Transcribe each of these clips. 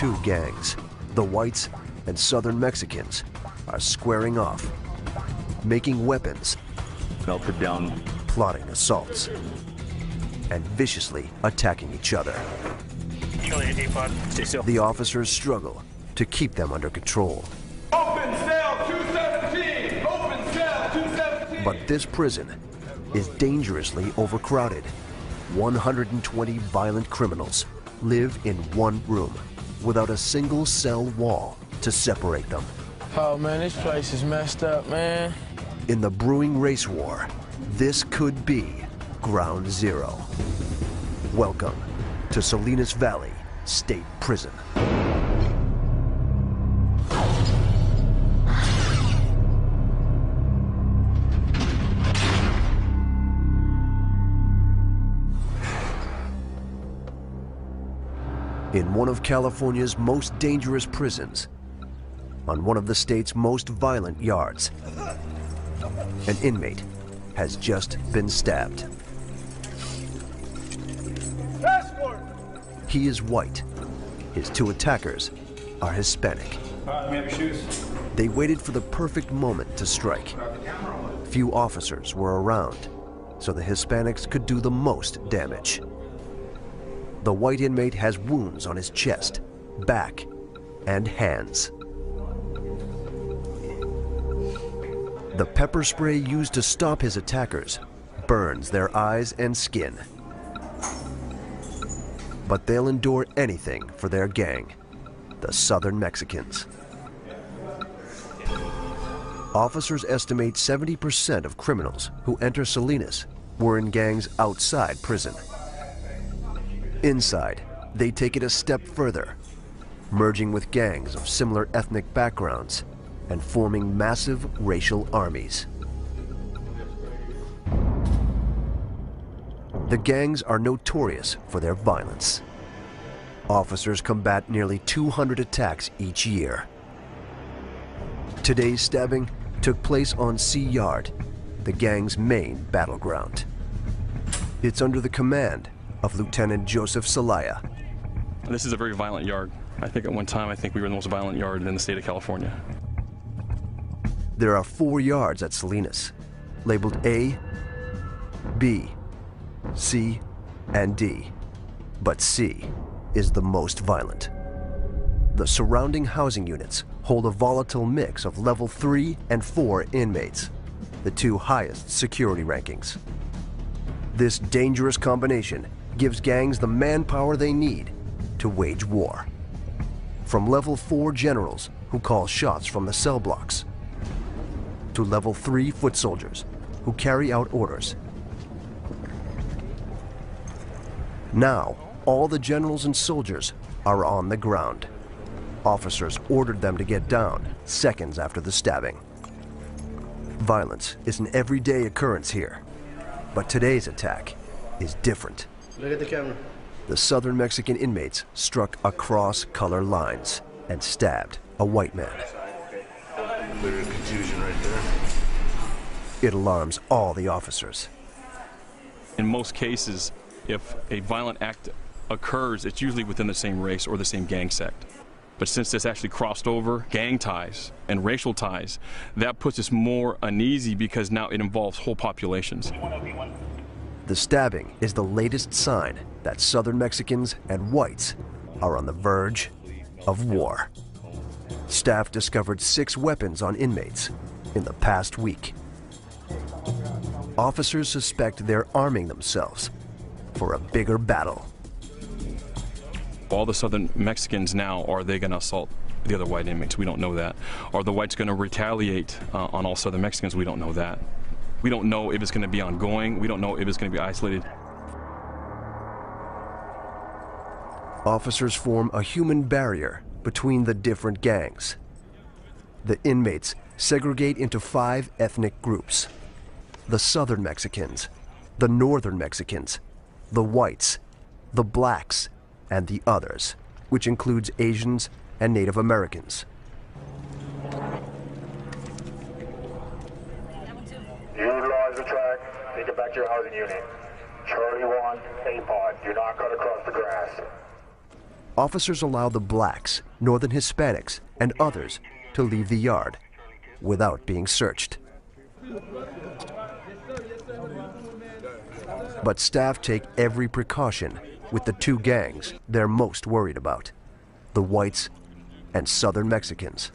two gangs, the whites and Southern Mexicans, are squaring off, making weapons, melted down, plotting assaults, and viciously attacking each other. The officers struggle to keep them under control. Open cell 217! Open cell 217! But this prison is dangerously overcrowded. 120 violent criminals live in one room without a single cell wall to separate them. Oh man, this place is messed up, man. In the brewing race war, this could be ground zero. Welcome to Salinas Valley State Prison. In one of California's most dangerous prisons, on one of the state's most violent yards, an inmate has just been stabbed. He is white. His two attackers are Hispanic. Let me have your shoes. They waited for the perfect moment to strike. Few officers were around, so the Hispanics could do the most damage. The white inmate has wounds on his chest, back, and hands. The pepper spray used to stop his attackers burns their eyes and skin. But they'll endure anything for their gang, the Southern Mexicans. Officers estimate 70% of criminals who enter Salinas were in gangs outside prison. Inside, they take it a step further, merging with gangs of similar ethnic backgrounds and forming massive racial armies. The gangs are notorious for their violence. Officers combat nearly 200 attacks each year. Today's stabbing took place on Sea Yard, the gang's main battleground. It's under the command of Lieutenant Joseph Celaya. This is a very violent yard. I think at one time, we were the most violent yard in the state of California. There are 4 yards at Salinas, labeled A, B, C, and D. But C is the most violent. The surrounding housing units hold a volatile mix of level 3 and 4 inmates, the 2 highest security rankings. This dangerous combination gives gangs the manpower they need to wage war. From level 4 generals who call shots from the cell blocks, to level 3 foot soldiers who carry out orders. Now, all the generals and soldiers are on the ground. Officers ordered them to get down seconds after the stabbing. Violence is an everyday occurrence here, but today's attack is different. Look at the camera. The Southern Mexican inmates struck across color lines and stabbed a white man. Clear confusion right there. It alarms all the officers. In most cases, if a violent act occurs, it's usually within the same race or the same gang sect. But since this actually crossed over gang ties and racial ties, that puts us more uneasy because now it involves whole populations. The stabbing is the latest sign that Southern Mexicans and whites are on the verge of war. Staff discovered 6 weapons on inmates in the past week. Officers suspect they're arming themselves for a bigger battle. All the Southern Mexicans now, are they going to assault the other white inmates? We don't know that. Are the whites going to retaliate on all Southern Mexicans? We don't know that. We don't know if it's going to be ongoing. We don't know if it's going to be isolated. Officers form a human barrier between the different gangs. The inmates segregate into 5 ethnic groups: the Southern Mexicans, the Northern Mexicans, the whites, the blacks, and the others, which includes Asians and Native Americans. Utilize the track, take it back to your housing unit. Charlie 1, A-pod, do not cut across the grass. officers allow the blacks, Northern Hispanics, and others to leave the yard without being searched. But staff take every precaution with the two gangs they're most worried about, the whites and Southern Mexicans.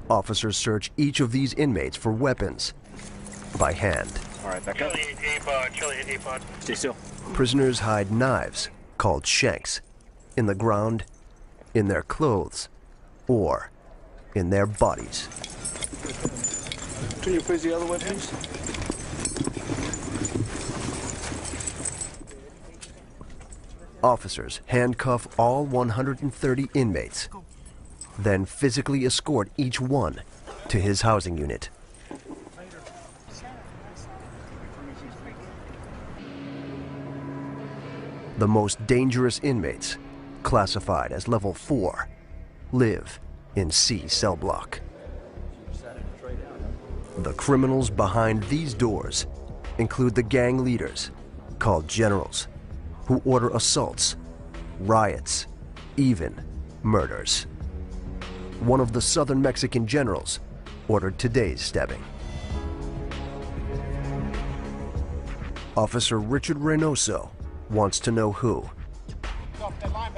Officers search each of these inmates for weapons by hand. All right, back up. Charlie 88 pod. Stay still. Prisoners hide knives, called shanks, in the ground, in their clothes, or in their bodies. Turn your face the other way, please. Officers handcuff all 130 inmates, then physically escort each one to his housing unit. The most dangerous inmates, classified as level 4, live in C cell block. The criminals behind these doors include the gang leaders, called generals, who order assaults, riots, even murders. One of the Southern Mexican generals ordered today's stabbing. Officer Richard Reynoso wants to know who.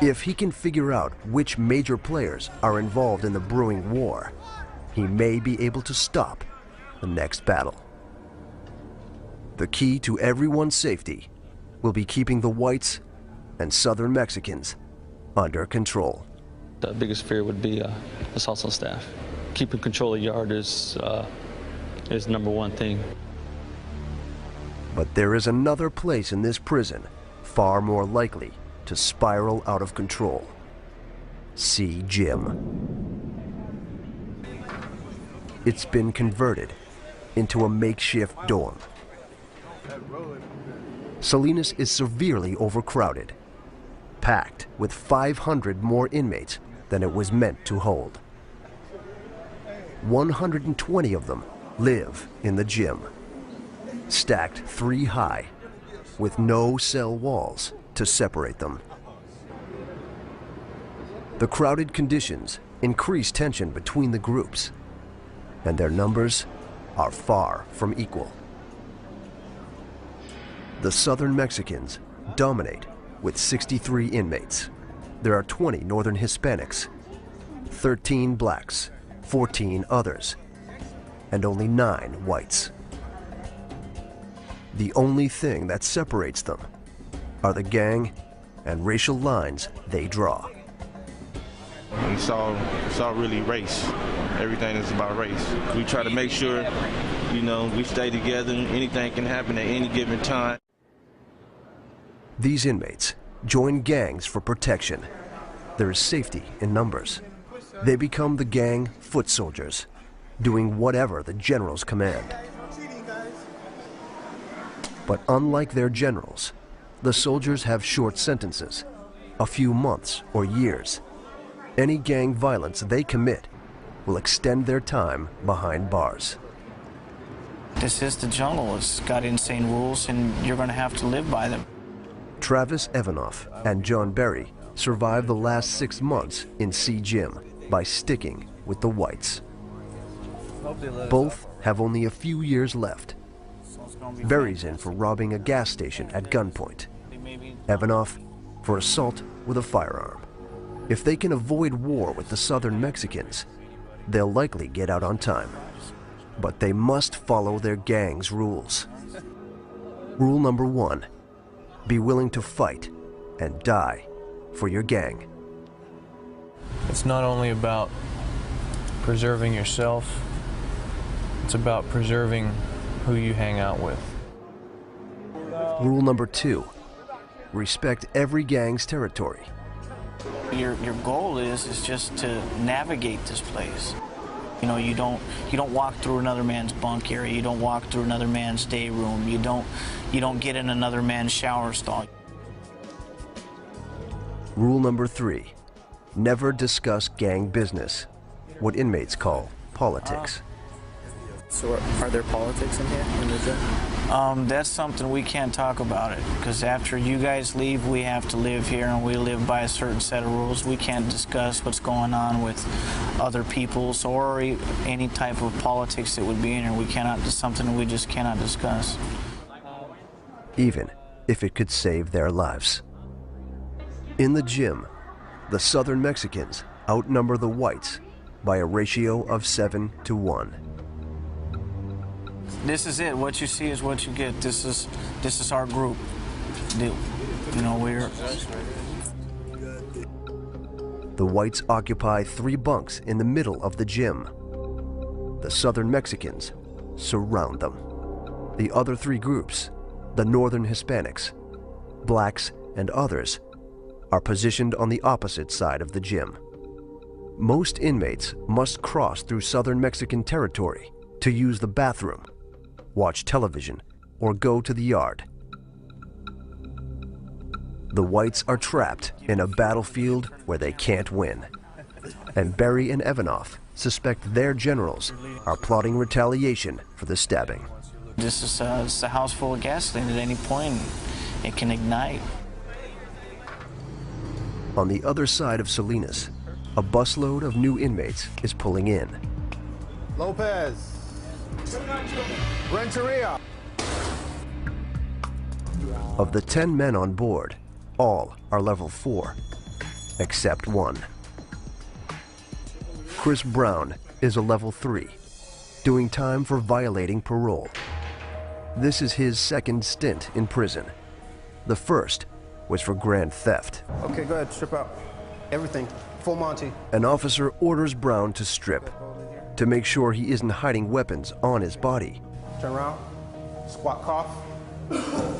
If he can figure out which major players are involved in the brewing war, he may be able to stop the next battle. The key to everyone's safety will be keeping the whites and Southern Mexicans under control. The biggest fear would be assaults on staff. Keeping control of the yard is number one thing. But there is another place in this prison far more likely to spiral out of control. C Gym. It's been converted into a makeshift dorm. Salinas is severely overcrowded, packed with 500 more inmates than it was meant to hold. 120 of them live in the gym, stacked 3 high, with no cell walls to separate them. The crowded conditions increase tension between the groups, and their numbers are far from equal. The Southern Mexicans dominate with 63 inmates. There are 20 Northern Hispanics, 13 blacks, 14 others, and only 9 whites. The only thing that separates them are the gang and racial lines they draw. It's all really race. Everything is about race. We try to make sure, we stay together. Anything can happen at any given time. These inmates join gangs for protection. There is safety in numbers. They become the gang foot soldiers, doing whatever the generals command. But unlike their generals, the soldiers have short sentences, a few months or years. Any gang violence they commit will extend their time behind bars. This is the jungle. It's got insane rules, and you're going to have to live by them. Travis Evanoff and John Berry survived the last 6 months in C Gym by sticking with the whites. Both have only a few years left. Berry's in for robbing a gas station at gunpoint. Evanoff for assault with a firearm. If they can avoid war with the Southern Mexicans, they'll likely get out on time. But they must follow their gang's rules. Rule number 1, be willing to fight and die for your gang. It's not only about preserving yourself, it's about preserving who you hang out with. Rule number 2, respect every gang's territory. Your goal is just to navigate this place. You don't walk through another man's bunk area. You don't walk through another man's day room. You don't get in another man's shower stall. Rule number 3, never discuss gang business, what inmates call politics. So are there politics in here in the gym? That's something we can't talk about it, because after you guys leave, we have to live here, and we live by a certain set of rules. We can't discuss what's going on with other people's or any type of politics that would be in here. We cannot, it's something we just cannot discuss. Even if it could save their lives. In the gym, the Southern Mexicans outnumber the whites by a ratio of 7 to 1. This is it. What you see is what you get. This is our group. You know, we're... The whites occupy 3 bunks in the middle of the gym. The Southern Mexicans surround them. The other 3 groups, the Northern Hispanics, blacks, and others, are positioned on the opposite side of the gym. Most inmates must cross through Southern Mexican territory to use the bathroom, watch television, or go to the yard. The whites are trapped in a battlefield where they can't win. And Berry and Evanoff suspect their generals are plotting retaliation for the stabbing. This is it's a house full of gasoline. At any point, it can ignite. On the other side of Salinas, a busload of new inmates is pulling in. Lopez. Renteria. Of the 10 men on board, all are level 4, except one. Chris Brown is a level 3, doing time for violating parole. This is his second stint in prison. The first was for grand theft. Okay, go ahead, strip out. Everything, full Monty. An officer orders Brown to strip, to make sure he isn't hiding weapons on his body. Turn around, squat cough.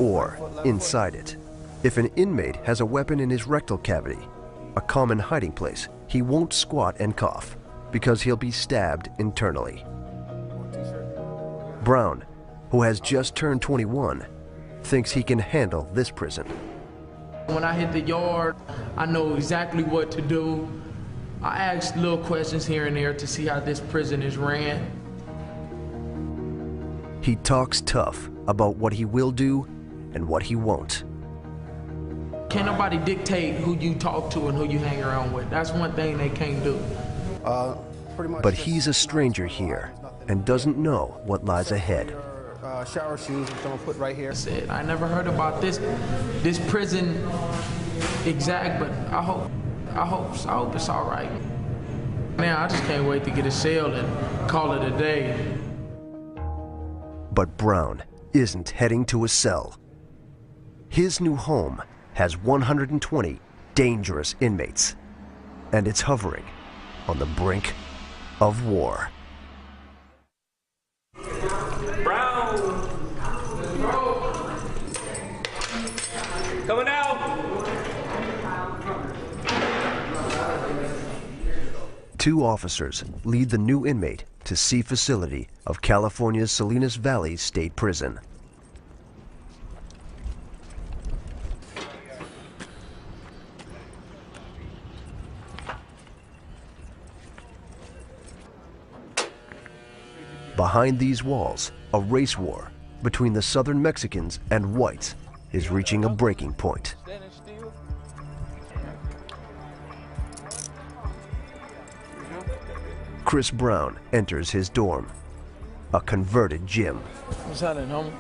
Or inside it. If an inmate has a weapon in his rectal cavity, a common hiding place, he won't squat and cough, because he'll be stabbed internally. Brown, who has just turned 21, thinks he can handle this prison. When I hit the yard, I know exactly what to do. I ask little questions here and there to see how this prison is ran. He talks tough about what he will do and what he won't. Can't nobody dictate who you talk to and who you hang around with. That's one thing they can't do. But he's a stranger here and doesn't know what lies ahead. Shower shoes, which I'm gonna put right here. I never heard about this prison exact, but I hope it's all right. Now I just can't wait to get a cell and call it a day. But Brown isn't heading to a cell. His new home has 120 dangerous inmates, and it's hovering on the brink of war. Coming out! Two officers lead the new inmate to C facility of California's Salinas Valley State Prison. Behind these walls, a race war between the Southern Mexicans and whites is reaching a breaking point. Chris Brown enters his dorm, a converted gym. What's happening, homie?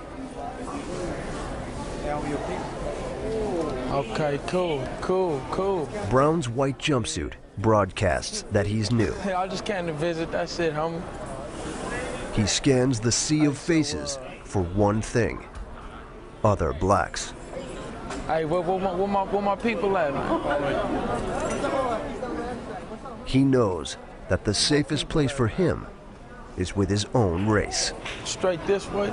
Okay, cool. Brown's white jumpsuit broadcasts that he's new. Hey, I just came to visit, that's it, homie. He scans the sea of faces for one thing: other blacks. Hey, where my people at, man? He knows that the safest place for him is with his own race. Straight this way.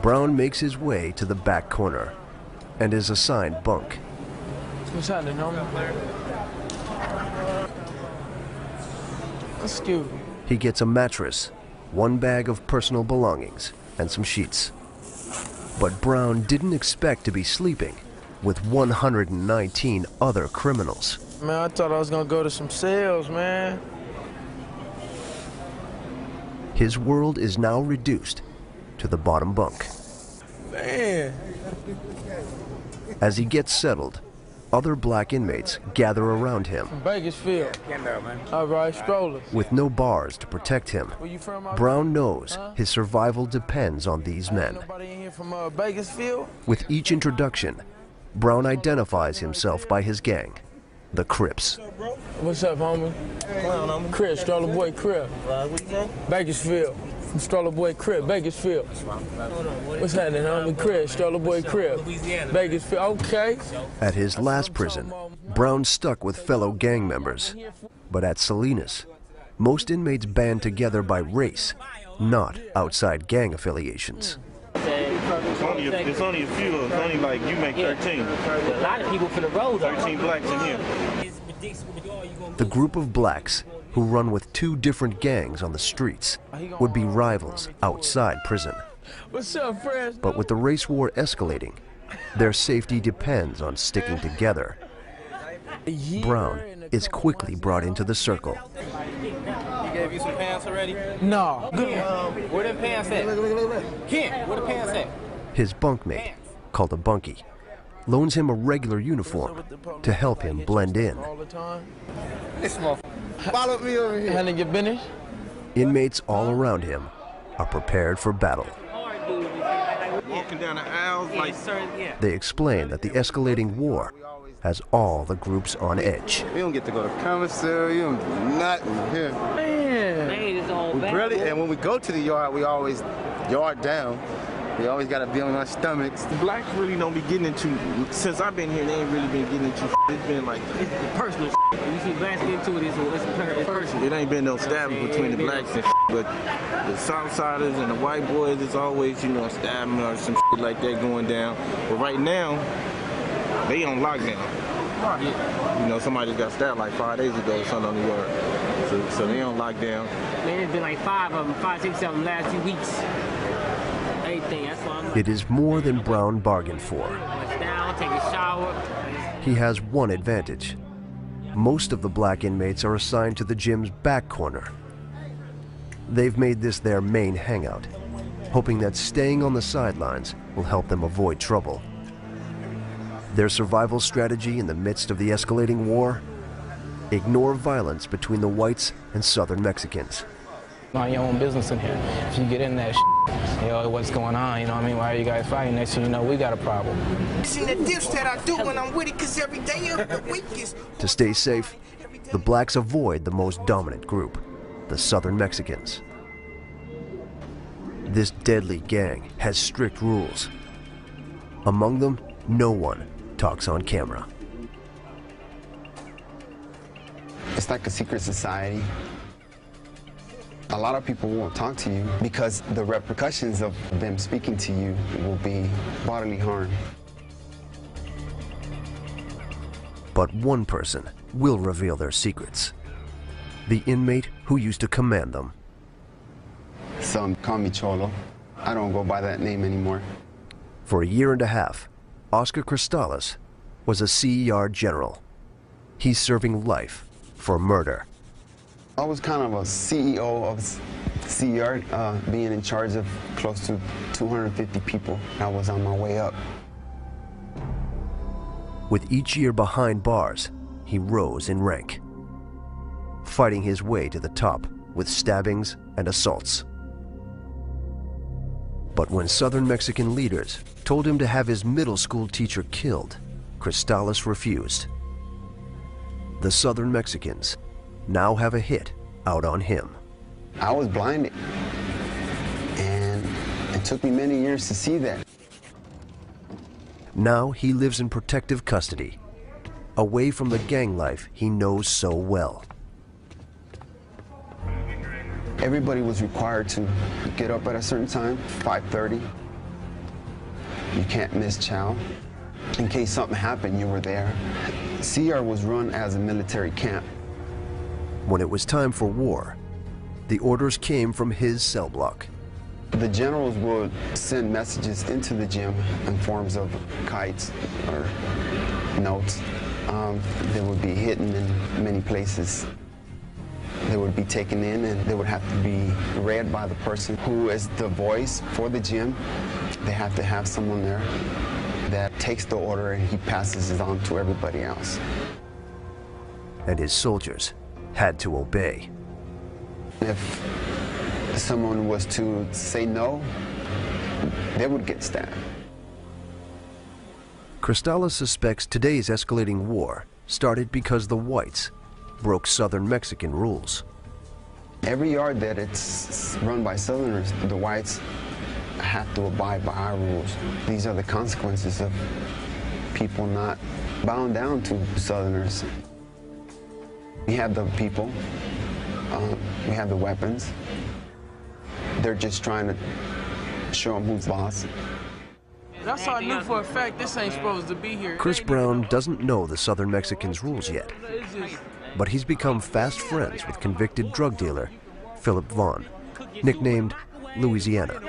Brown makes his way to the back corner and is assigned bunk. What's happening, homie? Excuse me. He gets a mattress, one bag of personal belongings, and some sheets. But Brown didn't expect to be sleeping with 119 other criminals. Man, I thought I was gonna go to some cells, man. His world is now reduced to the bottom bunk. Man. As he gets settled, other black inmates gather around him. Bakersfield. All right, stroller. With no bars to protect him, Brown knows his survival depends on these men. Nobody in here from Bakersfield? With each introduction, Brown identifies himself by his gang, the Crips. What's up, homie? Crip, stroller boy Crip. What you say? Bakersfield. From stroller boy Crip, Bakersfield. What's happening, homie? Crip, stroller boy Crip. Bakersfield, okay. At his last prison, Brown stuck with fellow gang members. But at Salinas, most inmates band together by race, not outside gang affiliations. It's only a few. It's only like you make 13. A lot of people from the road. 13 blacks in here. The group of blacks who run with two different gangs on the streets would be rivals outside prison. What's up, friends? But with the race war escalating, their safety depends on sticking together. Brown is quickly brought into the circle. He gave you some pants already? No. Where them pants at? Kent, where the pants at? His bunkmate, called a bunkie, loans him a regular uniform to help him blend in. This motherfucker. Follow me over here. Handling your business? Inmates all around him are prepared for battle. Walking down the aisles like... They explain that the escalating war has all the groups on edge. We don't get to go to commissary, we don't do nothing here. Man. We barely, and when we go to the yard, we always yard down. We always got to be on our stomachs. The blacks really don't be getting into, since I've been here, they ain't really been getting into It's been like... It's personal You see blacks get into it, it's personal. It ain't been no stabbing between the blacks and but the Southsiders and the white boys, it's always, you know, stabbing or some like that going down. But right now, they on lockdown. You know, somebody just got stabbed like 5 days ago or something on the yard. So they on lockdown. Man, it's been like 5 of them, 5, 6 of them last 2 weeks. It is more than Brown bargained for. Down, take a shower. He has one advantage. Most of the black inmates are assigned to the gym's back corner. They've made this their main hangout, hoping that staying on the sidelines will help them avoid trouble. Their survival strategy in the midst of the escalating war? Ignore violence between the whites and Southern Mexicans. Mind your own business in here. If you get in that you know, what's going on, you know what I mean? Why are you guys fighting? Next thing you know, we got a problem. See the dips that I do when I'm with it, because every day of the week is... To stay safe, the blacks avoid the most dominant group, the Southern Mexicans. This deadly gang has strict rules. Among them, no one talks on camera. It's like a secret society. A lot of people won't talk to you because the repercussions of them speaking to you will be bodily harm. But one person will reveal their secrets. The inmate who used to command them. Some call me Cholo. I don't go by that name anymore. For a year and a half, Oscar Cristales was a CER general. He's serving life for murder. I was kind of a CEO of CER, being in charge of close to 250 people. I was on my way up. With each year behind bars, he rose in rank, fighting his way to the top with stabbings and assaults. But when Southern Mexican leaders told him to have his middle school teacher killed, Cristales refused. The Southern Mexicans now have a hit out on him. I was blinded, and it took me many years to see that. Now he lives in protective custody, away from the gang life he knows so well. Everybody was required to get up at a certain time, 5:30. You can't miss chow. In case something happened, you were there. CR was run as a military camp. When it was time for war, the orders came from his cell block. The generals would send messages into the gym in forms of kites or notes. They would be hidden in many places. They would be taken in and they would have to be read by the person who is the voice for the gym. They have to have someone there that takes the order and he passes it on to everybody else. And his soldiers had to obey. If someone was to say no, they would get stabbed. Cristales suspects today's escalating war started because the whites broke Southern Mexican rules. Every yard that it's run by Southerners, the whites have to abide by our rules. These are the consequences of people not bowing down to Southerners. We have the people, we have the weapons. They're just trying to show them who's boss. That's how I knew for a fact this ain't supposed to be here. Chris Brown doesn't know the Southern Mexicans' rules yet, but he's become fast friends with convicted drug dealer Philip Vaughn, nicknamed Louisiana.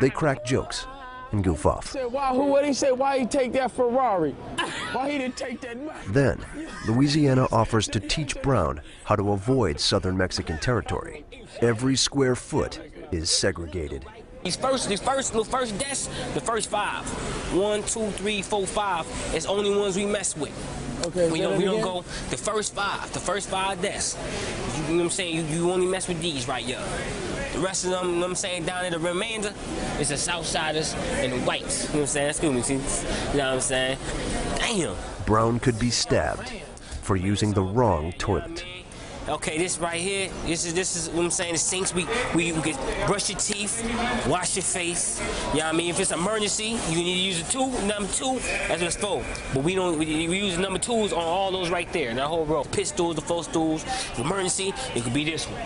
They crack jokes and goof off. What he said? Why he take that Ferrari? Why he didn't take that? Then, Louisiana offers to teach Brown how to avoid Southern Mexican territory. Every square foot is segregated. The first desks, the first 5. 1, 2, 3, 4, 5 is only ones we mess with. Okay, we don't go the first 5 desks. You know what I'm saying? You only mess with these right here. The rest of them, you know what I'm saying, down in the remainder, is the Southsiders and the whites. You know what I'm saying? Excuse me, see? You know what I'm saying? Damn. Brown could be stabbed for using the wrong toilet. Okay, this right here, this is what I'm saying, the sinks, we can brush your teeth, wash your face, you know what I mean? If it's an emergency, you need to use a tool, number 2, that's what it's for. But we use number 2s on all those right there, in that whole row. Pit stools, the 4 stools, emergency, it could be this one,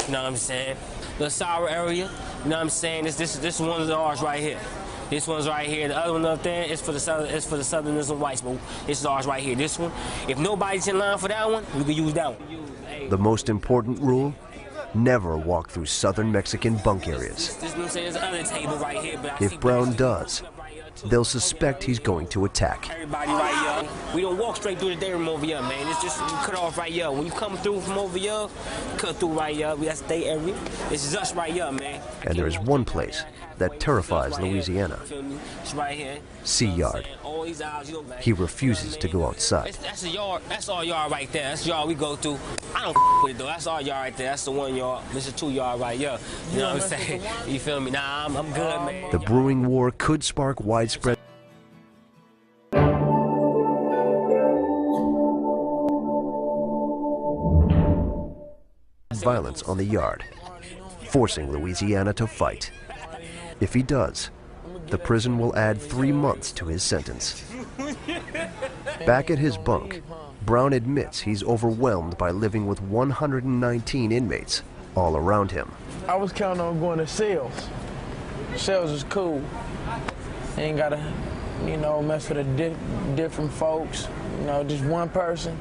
you know what I'm saying? The sour area, you know what I'm saying? This one's ours right here. This one's right here. The other one up there is for the Southerners and whites, but it's ours right here. This one, if nobody's in line for that one, we can use that one. The most important rule, never walk through Southern Mexican bunk areas. If Brown does, they'll suspect he's going to attack. Everybody right here, we don't walk straight through the day room over here, man. It's just cut off right here. When you come through from over here, cut through right here. That's the day area. This is us right here, man. And there is one place that terrifies Louisiana. It's right here. Sea Yard. He refuses to go outside. That's a yard. That's our yard right there. That's the yard we go through. I don't with it though. That's our yard right there. That's the 1 yard. This is 2 yard right here. You know what I'm saying? You feel me? Nah, I'm good, man. The brewing war could spark widespread violence on the yard, forcing Louisiana to fight. If he does, the prison will add 3 months to his sentence. Back at his bunk, Brown admits he's overwhelmed by living with 119 inmates all around him. I was counting on going to sales. Sales is cool. Ain't gotta, you know, mess with different folks. You know, just one person.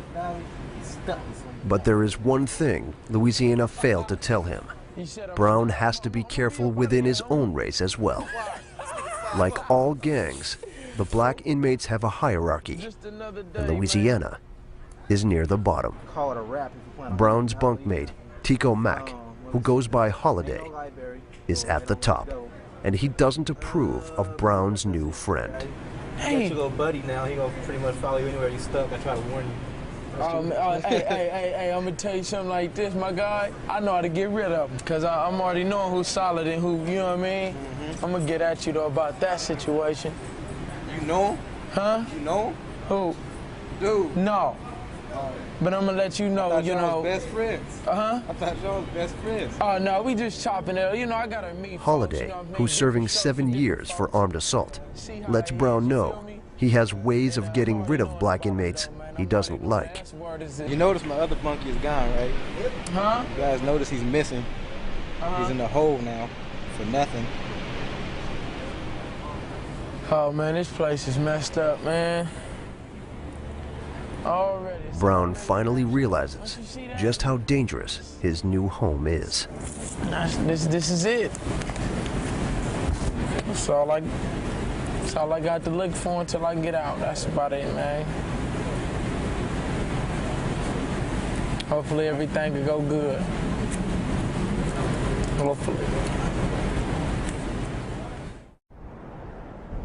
But there is one thing Louisiana failed to tell him. Brown has to be careful within his own race as well. Like all gangs, the black inmates have a hierarchy, and Louisiana is near the bottom. Brown's bunkmate, Tico Mack, who goes by Holiday, is at the top, and he doesn't approve of Brown's new friend. Hey, you go buddy now. He gonna pretty much follow you anywhere you stuck. I try to warn you. Hey, I'm gonna tell you something like this, my guy. I know how to get rid of him, because I'm already knowing who's solid and who, you know what I mean? I'm gonna get at you, though, about that situation. You know him? Huh? You know him? Who? Dude. No. But I'm gonna let you know, you know. Best friends. Uh-huh. I thought y'all was best friends. Oh, no, we just chopping it. You know, I gotta meet Holiday, who's serving 7 years for armed assault, lets Brown know he has ways of getting rid of black inmates he doesn't like. You notice my other bunkie is gone, right? Huh? You guys notice he's missing. He's in the hole now for nothing. Oh, man, this place is messed up, man. Already. Brown finally realizes just how dangerous his new home is. This is it. That's all I got to look for until I get out. That's about it, man. Hopefully everything will go good. Hopefully.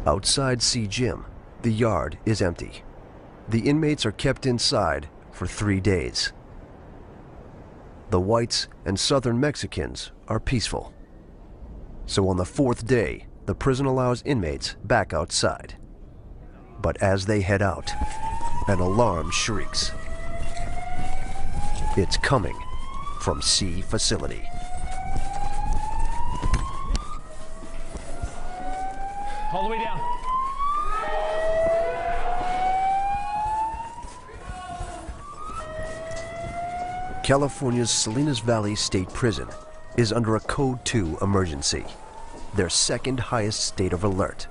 Outside C Gym, the yard is empty. The inmates are kept inside for 3 days. The whites and Southern Mexicans are peaceful. So on the 4th day, the prison allows inmates back outside. But as they head out, an alarm shrieks. It's coming from C facility. All the way down. California's Salinas Valley State Prison is under a Code 2 emergency, their second highest state of alert.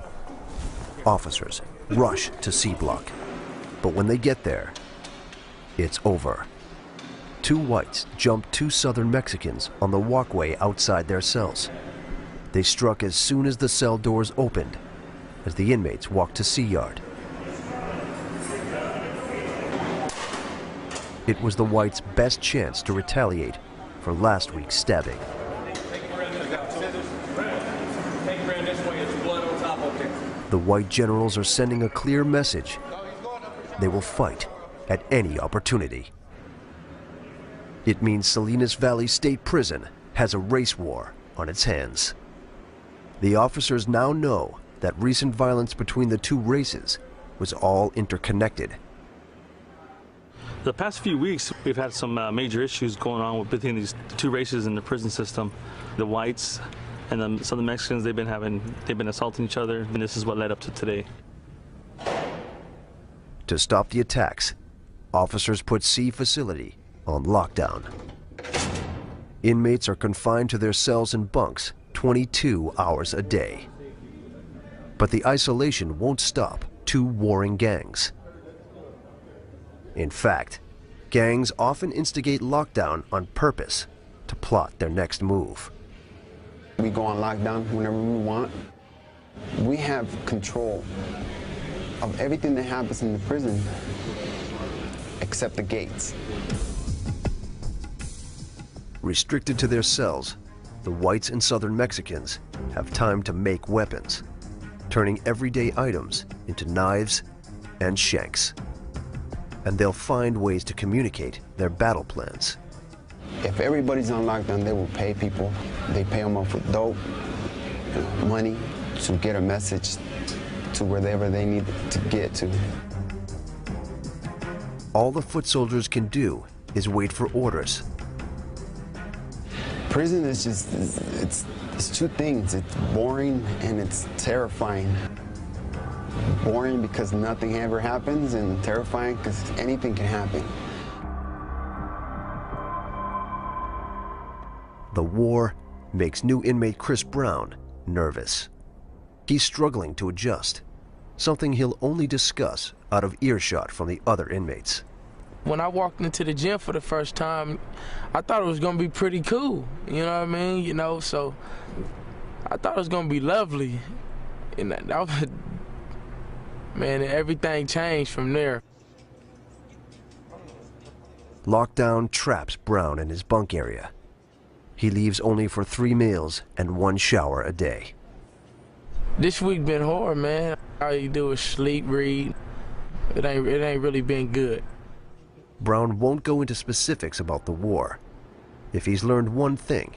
Officers rush to C Block, but when they get there, it's over. 2 whites jumped 2 Southern Mexicans on the walkway outside their cells. They struck as soon as the cell doors opened, as the inmates walked to C Yard. It was the whites' best chance to retaliate for last week's stabbing. The white generals are sending a clear message. They will fight at any opportunity. It means Salinas Valley State Prison has a race war on its hands. The officers now know that recent violence between the 2 races was all interconnected. The past few weeks, we've had some major issues going on between these 2 races in the prison system. The whites and the Southern Mexicans, they've been assaulting each other, and this is what led up to today. To stop the attacks, officers put C facility on lockdown. Inmates are confined to their cells and bunks 22 hours a day. But the isolation won't stop 2 warring gangs. In fact, gangs often instigate lockdown on purpose to plot their next move. We go on lockdown whenever we want. We have control of everything that happens in the prison except the gates. Restricted to their cells, the whites and Southern Mexicans have time to make weapons, turning everyday items into knives and shanks. And they'll find ways to communicate their battle plans. If everybody's on lockdown, they will pay people. They pay them off with dope, money, to get a message to wherever they need to get to. All the foot soldiers can do is wait for orders. Prison is just, it's 2 things. It's boring and it's terrifying. Boring because nothing ever happens, and terrifying because anything can happen. The war makes new inmate Chris Brown nervous. He's struggling to adjust, something he'll only discuss out of earshot from the other inmates. When I walked into the gym for the first time, I thought it was gonna be pretty cool, you know what I mean? So I thought it was gonna be lovely. And that was, man, everything changed from there. Lockdown traps Brown in his bunk area. He leaves only for 3 meals and 1 shower a day. This week been hard, man. All you do is sleep, read. It ain't really been good. Brown won't go into specifics about the war. If he's learned one thing,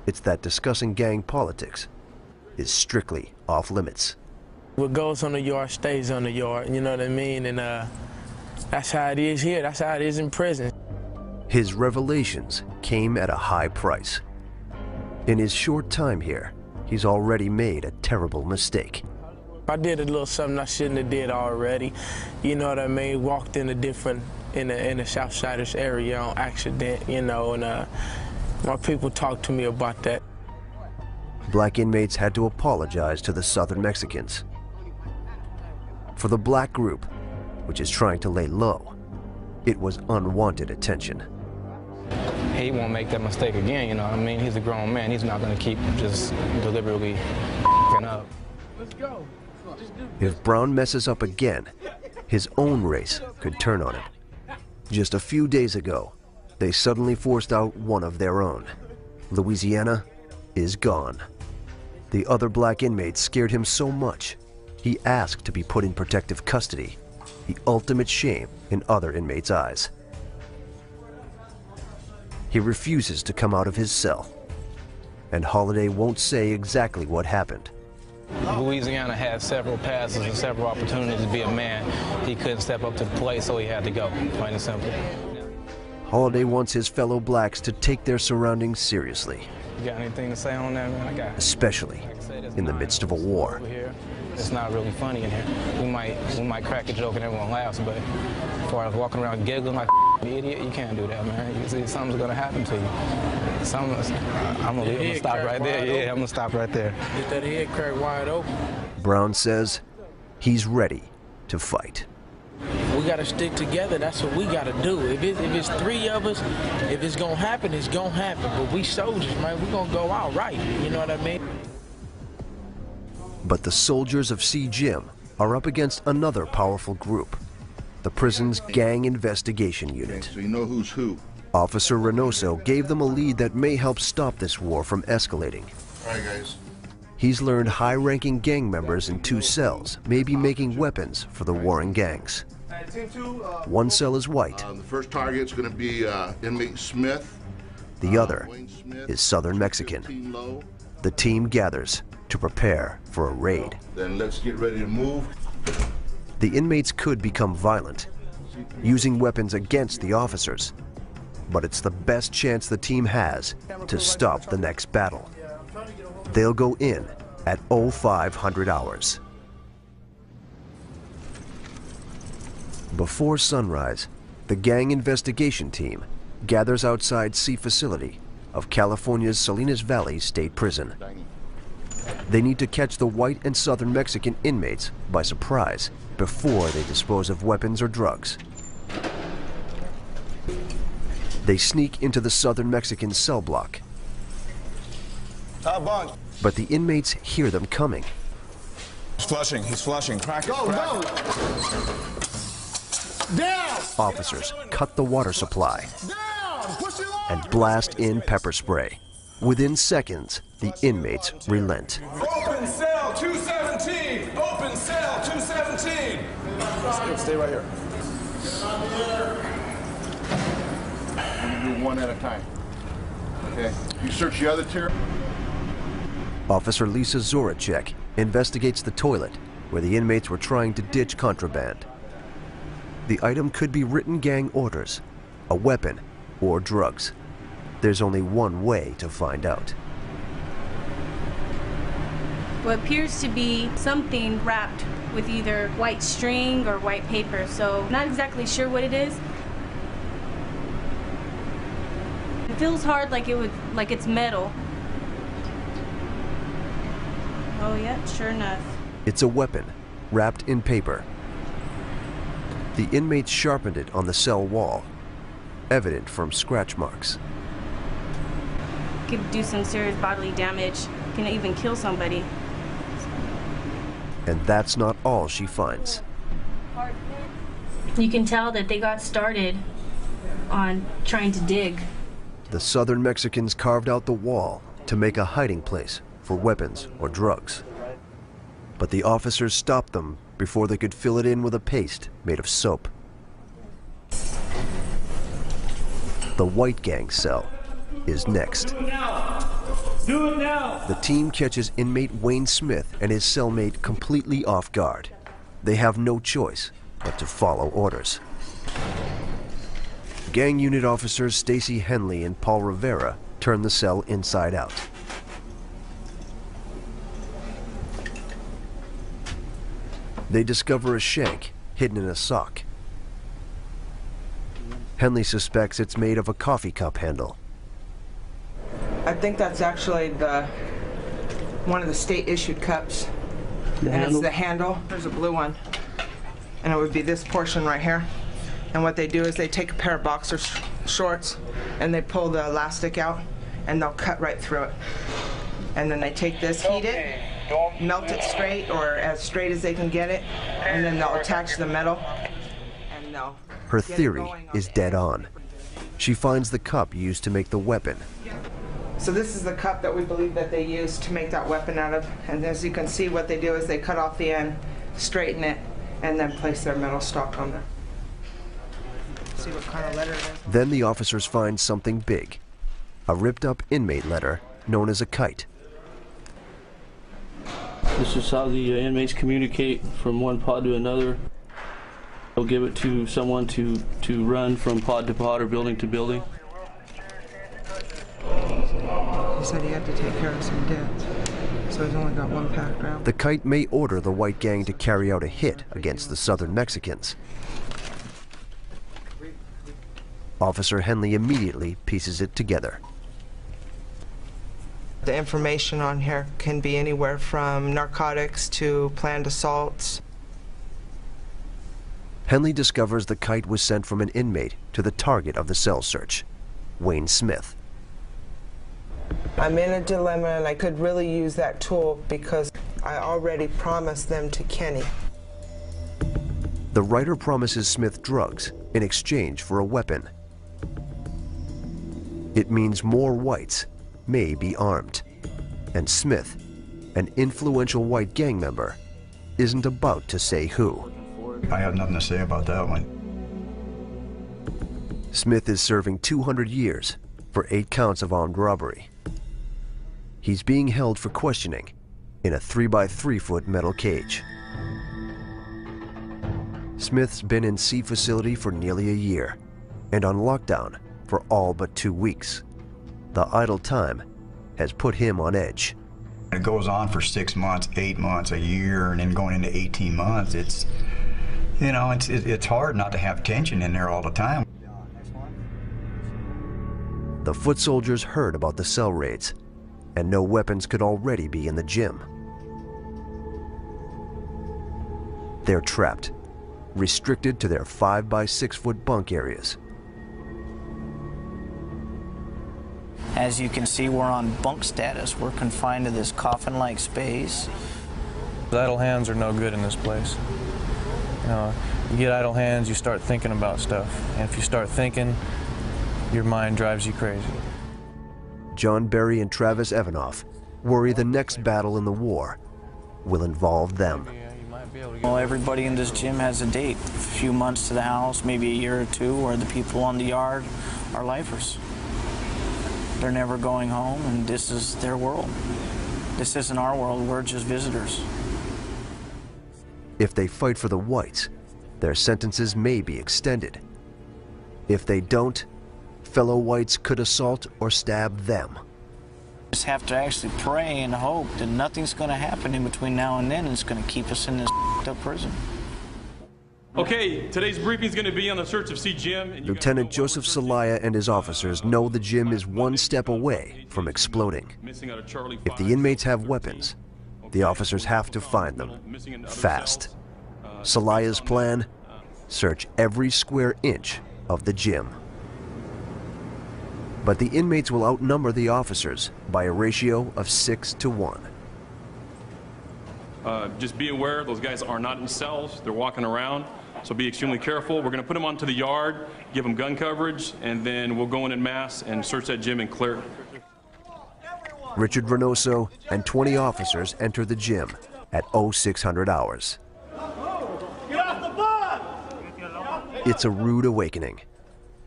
it's that discussing gang politics is strictly off limits. What goes on the yard stays on the yard, you know what I mean? And that's how it is here. That's how it is in prison. His revelations came at a high price. In his short time here, he's already made a terrible mistake. I did a little something I shouldn't have did already. You know what I mean? Walked in a different, in the Southsiders area on accident, you know, and my people talked to me about that. Black inmates had to apologize to the Southern Mexicans. For the black group, which is trying to lay low, it was unwanted attention. He won't make that mistake again, you know what I mean? He's a grown man. He's not going to keep just deliberately up. Let's go. If Brown messes up again, his own race could turn on him. Just a few days ago, they suddenly forced out one of their own. Louisiana is gone. The other black inmates scared him so much, he asked to be put in protective custody, the ultimate shame in other inmates' eyes. He refuses to come out of his cell, and Holiday won't say exactly what happened. Louisiana had several passes and several opportunities to be a man. He couldn't step up to the plate, so he had to go, plain and simple. Holiday wants his fellow blacks to take their surroundings seriously. You got anything to say on that, man? Especially in the midst of a war. It's not really funny in here. We might crack a joke and everyone laughs, but as far as walking around giggling like an idiot, you can't do that, man. You see, something's gonna happen to you. I'm gonna stop right there. Yeah, I'm gonna stop right there. Get that head crack wide open. Brown says he's ready to fight. We gotta stick together. That's what we gotta do. If it's three of us, if it's gonna happen, it's gonna happen. But we soldiers, man, we gonna go out right. You know what I mean? But the soldiers of C. Gym are up against another powerful group, the prison's gang investigation unit. So you know who's who. Officer Reynoso gave them a lead that may help stop this war from escalating. All right, guys. He's learned high-ranking gang members in 2 cells may be making weapons for the warring gangs. One cell is white. The first target's going to be Inmate Smith. The other is Southern Mexican. The team gathers to prepare for a raid. Then let's get ready to move. The inmates could become violent, using weapons against the officers. But it's the best chance the team has to stop the next battle. They'll go in at 0500 hours. Before sunrise, the gang investigation team gathers outside C facility of California's Salinas Valley State Prison. They need to catch the white and Southern Mexican inmates by surprise before they dispose of weapons or drugs. They sneak into the Southern Mexican cell block. But the inmates hear them coming. He's flushing. Crack it. Go! Down! Officers cut the water supply Push it on! and blast in pepper spray. Within seconds, the inmates relent. Open cell 217! Open cell 217! Stay right here. You do one at a time. Okay. You search the other tier. Officer Lisa Zoracek investigates the toilet where the inmates were trying to ditch contraband. The item could be written gang orders, a weapon, or drugs. There's only one way to find out. What appears to be something wrapped with either white string or white paper, so not exactly sure what it is. It feels hard like it's metal. Oh yeah, sure enough. It's a weapon, wrapped in paper. The inmates sharpened it on the cell wall, evident from scratch marks. Could do some serious bodily damage, can even kill somebody. And that's not all she finds. You can tell that they got started on trying to dig. The Southern Mexicans carved out the wall to make a hiding place for weapons or drugs. But the officers stopped them before they could fill it in with a paste made of soap. The white gang cell is next. Do it now! The team catches inmate Wayne Smith and his cellmate completely off guard. They have no choice but to follow orders. Gang unit officers Stacy Henley and Paul Rivera turn the cell inside out. They discover a shank hidden in a sock. Henley suspects it's made of a coffee cup handle. I think that's actually one of the state-issued cups. It's the handle. There's a blue one. And it would be this portion right here. And what they do is they take a pair of boxer shorts and they pull the elastic out and they'll cut right through it. And then they take this, heat it, melt it straight or as straight as they can get it, and then they'll attach the metal and they'll Her theory is dead on. She finds the cup used to make the weapon. So this is the cup that we believe that they used to make that weapon out of. And as you can see, what they do is they cut off the end, straighten it, and then place their metal stock on there. See what kind of letter it is. Then the officers find something big, a ripped up inmate letter known as a kite. This is how the inmates communicate from one pod to another. They'll give it to someone to run from pod to pod or building to building. He said he had to take care of some debts, so he's only got one packed round. The kite may order the white gang to carry out a hit against the southern Mexicans. Officer Henley immediately pieces it together. The information on here can be anywhere from narcotics to planned assaults. Henley discovers the kite was sent from an inmate to the target of the cell search, Wayne Smith. I'm in a dilemma, and I could really use that tool because I already promised them to Kenny. The writer promises Smith drugs in exchange for a weapon. It means more whites may be armed, and Smith, an influential white gang member, isn't about to say who. I have nothing to say about that one. Smith is serving 200 years for 8 counts of armed robbery. He's being held for questioning in a 3-by-3-foot metal cage. Smith's been in C facility for nearly a year and on lockdown for all but 2 weeks. The idle time has put him on edge. It goes on for 6 months, 8 months, a year, and then going into 18 months. It's, you know, it's hard not to have tension in there all the time. The foot soldiers heard about the cell raids, and no weapons could already be in the gym. They're trapped, restricted to their 5-by-6-foot bunk areas. As you can see, we're on bunk status. We're confined to this coffin-like space. Idle hands are no good in this place. You get idle hands, you start thinking about stuff. And if you start thinking, your mind drives you crazy. John Berry and Travis Evanoff worry the next battle in the war will involve them. Well, everybody in this gym has a date. A few months to the house, maybe a year or two, where the people on the yard are lifers. They're never going home, and this is their world. This isn't our world, we're just visitors. If they fight for the whites, their sentences may be extended. If they don't, fellow whites could assault or stab them. Just have to actually pray and hope that nothing's going to happen in between now and then. It's going to keep us in this up prison. Okay, today's briefing is going to be on the search of C Gym. Lieutenant Joseph Celaya and his officers know the gym is one step away from exploding. If the inmates have weapons, the officers have to find them fast. Celaya's plan: search every square inch of the gym. But the inmates will outnumber the officers by a ratio of 6 to 1. Just be aware, those guys are not in cells, they're walking around, so be extremely careful. We're going to put them onto the yard, give them gun coverage, and then we'll go in mass and search that gym and clear it. Richard Reynoso and 20 officers enter the gym at 0600 hours. Get off the bus! It's a rude awakening.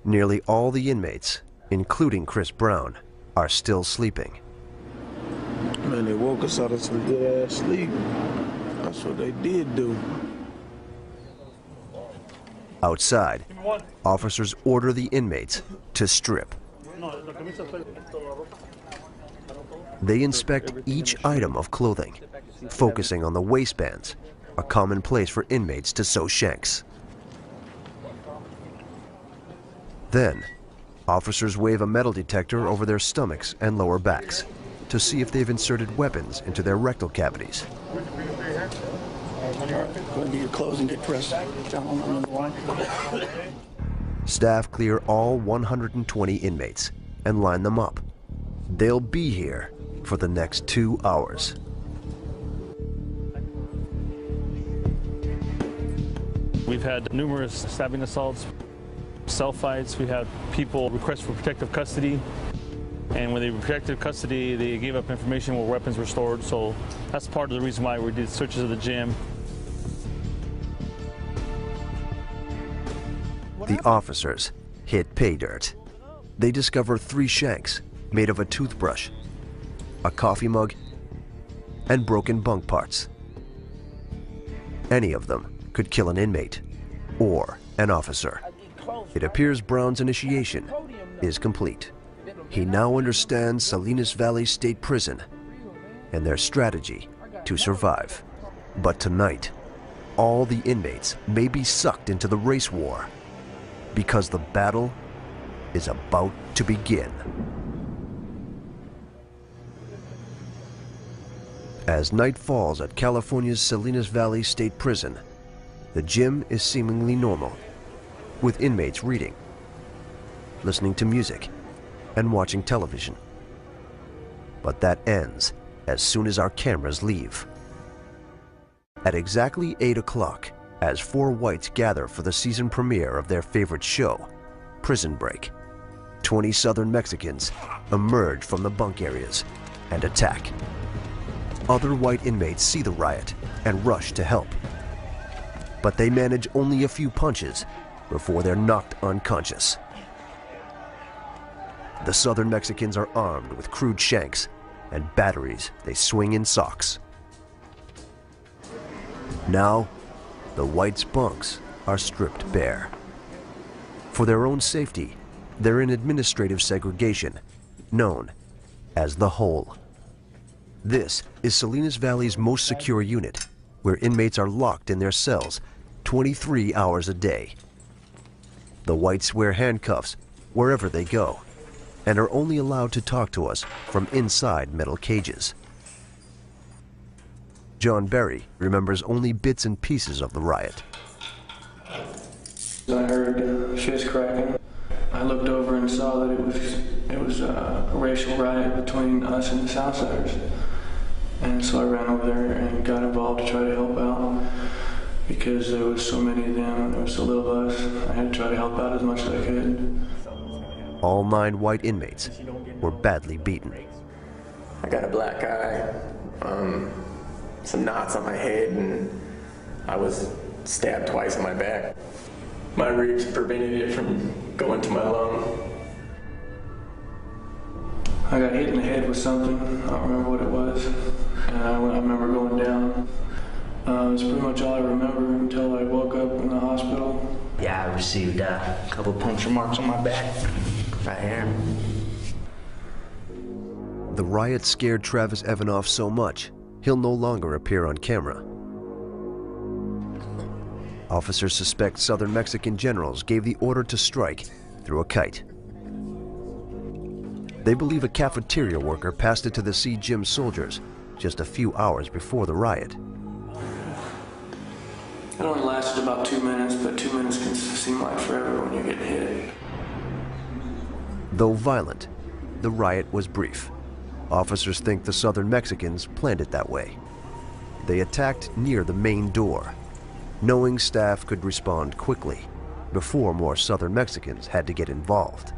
Nearly all the inmates, including Chris Brown, are still sleeping. Man, they woke us out of some good ass sleep. That's what they did do. Outside, officers order the inmates to strip. They inspect each item of clothing, focusing on the waistbands, a common place for inmates to sew shanks. Then, officers wave a metal detector over their stomachs and lower backs to see if they've inserted weapons into their rectal cavities. Go into your clothes and get dressed. Staff clear all 120 inmates and line them up. They'll be here for the next 2 hours. We've had numerous stabbing assaults. Cell fights, we had people request for protective custody. And when they were protective custody, they gave up information where weapons were stored. So that's part of the reason why we did searches of the gym. The officers hit pay dirt. They discover 3 shanks made of a toothbrush, a coffee mug, and broken bunk parts. Any of them could kill an inmate or an officer. It appears Brown's initiation is complete. He now understands Salinas Valley State Prison and their strategy to survive. But tonight, all the inmates may be sucked into the race war because the battle is about to begin. As night falls at California's Salinas Valley State Prison, the gym is seemingly normal, with inmates reading, listening to music, and watching television. But that ends as soon as our cameras leave. At exactly 8 o'clock, as 4 whites gather for the season premiere of their favorite show, Prison Break, 20 Southern Mexicans emerge from the bunk areas and attack. Other white inmates see the riot and rush to help. But they manage only a few punches before they're knocked unconscious. The Southern Mexicans are armed with crude shanks and batteries they swing in socks. Now, the whites' bunks are stripped bare. For their own safety, they're in administrative segregation, known as the Hole. This is Salinas Valley's most secure unit, where inmates are locked in their cells 23 hours a day. The whites wear handcuffs wherever they go, and are only allowed to talk to us from inside metal cages. John Berry remembers only bits and pieces of the riot. I heard fist cracking. I looked over and saw that it was a racial riot between us and the Southsiders. And so I ran over there and got involved to try to help out. Because there was so many of them and there was so little of us, I had to try to help out as much as I could. All 9 white inmates were badly beaten. I got a black eye, some knots on my head, and I was stabbed twice in my back. My ribs prevented it from going to my lung. I got hit in the head with something, I don't remember what it was, and I remember going down. That's pretty much all I remember until I woke up in the hospital. Yeah, I received a couple puncture marks on my back, right here. The riot scared Travis Evanoff so much, he'll no longer appear on camera. Officers suspect Southern Mexican generals gave the order to strike through a kite. They believe a cafeteria worker passed it to the Sea Gym soldiers just a few hours before the riot. It only lasted about 2 minutes, but 2 minutes can seem like forever when you're getting hit. Though violent, the riot was brief. Officers think the Southern Mexicans planned it that way. They attacked near the main door, knowing staff could respond quickly before more Southern Mexicans had to get involved.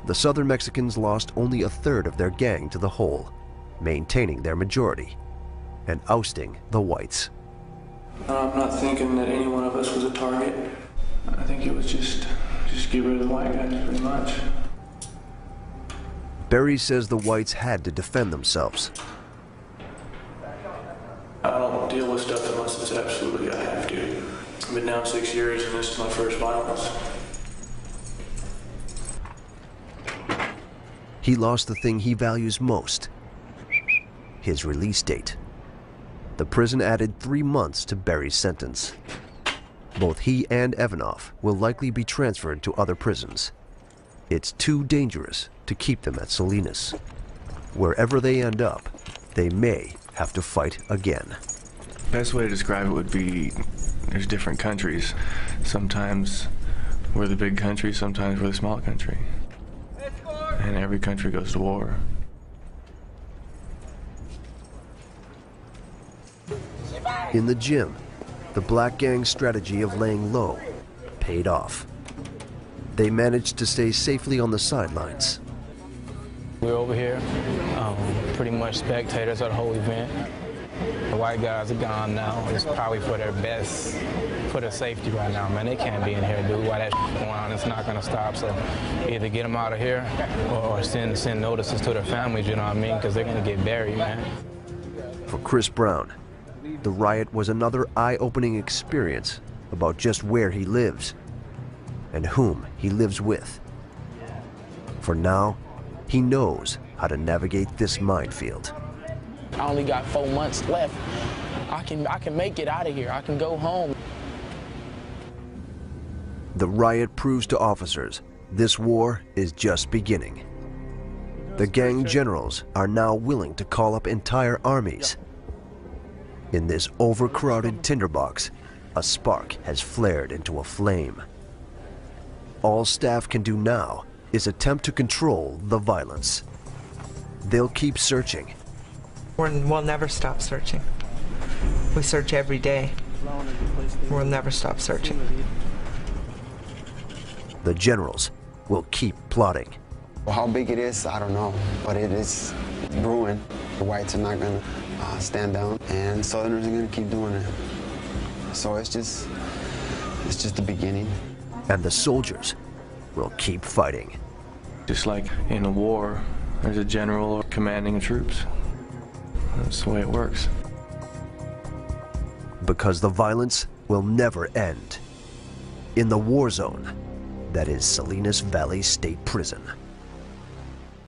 The Southern Mexicans lost only a third of their gang to the Hole, maintaining their majority and ousting the whites. I'm not thinking that any one of us was a target. I think it was just get rid of the white guys, pretty much. Berry says the whites had to defend themselves. I don't deal with stuff unless it's absolutely I have to. I've been down 6 years and this is my first violence. He lost the thing he values most, his release date. The prison added 3 months to Berry's sentence. Both he and Evanoff will likely be transferred to other prisons. It's too dangerous to keep them at Salinas. Wherever they end up, they may have to fight again. Best way to describe it would be there's different countries. Sometimes we're the big country, sometimes we're the small country. And every country goes to war. In the gym, the black gang's strategy of laying low paid off. They managed to stay safely on the sidelines. We're over here, pretty much spectators of the whole event. The white guys are gone now. It's probably for their best, for their safety right now, man. They can't be in here, dude. While that going on, it's not gonna stop. So either get them out of here or send notices to their families, you know what I mean? Because they're gonna get buried, man. For Chris Brown, the riot was another eye-opening experience about just where he lives and whom he lives with. For now, he knows how to navigate this minefield. I only got 4 months left. I can make it out of here. I can go home. The riot proves to officers this war is just beginning. The gang generals are now willing to call up entire armies. In this overcrowded tinderbox, a spark has flared into a flame. All staff can do now is attempt to control the violence. They'll keep searching. We'll never stop searching. We search every day. We'll never stop searching. The generals will keep plotting. How big it is, I don't know, but it is brewing. The whites are not gonna stand down, and Southerners are gonna keep doing it. So it's just the beginning. And the soldiers will keep fighting. Just like in a war, there's a general commanding the troops. That's the way it works. Because the violence will never end. In the war zone, that is Salinas Valley State Prison.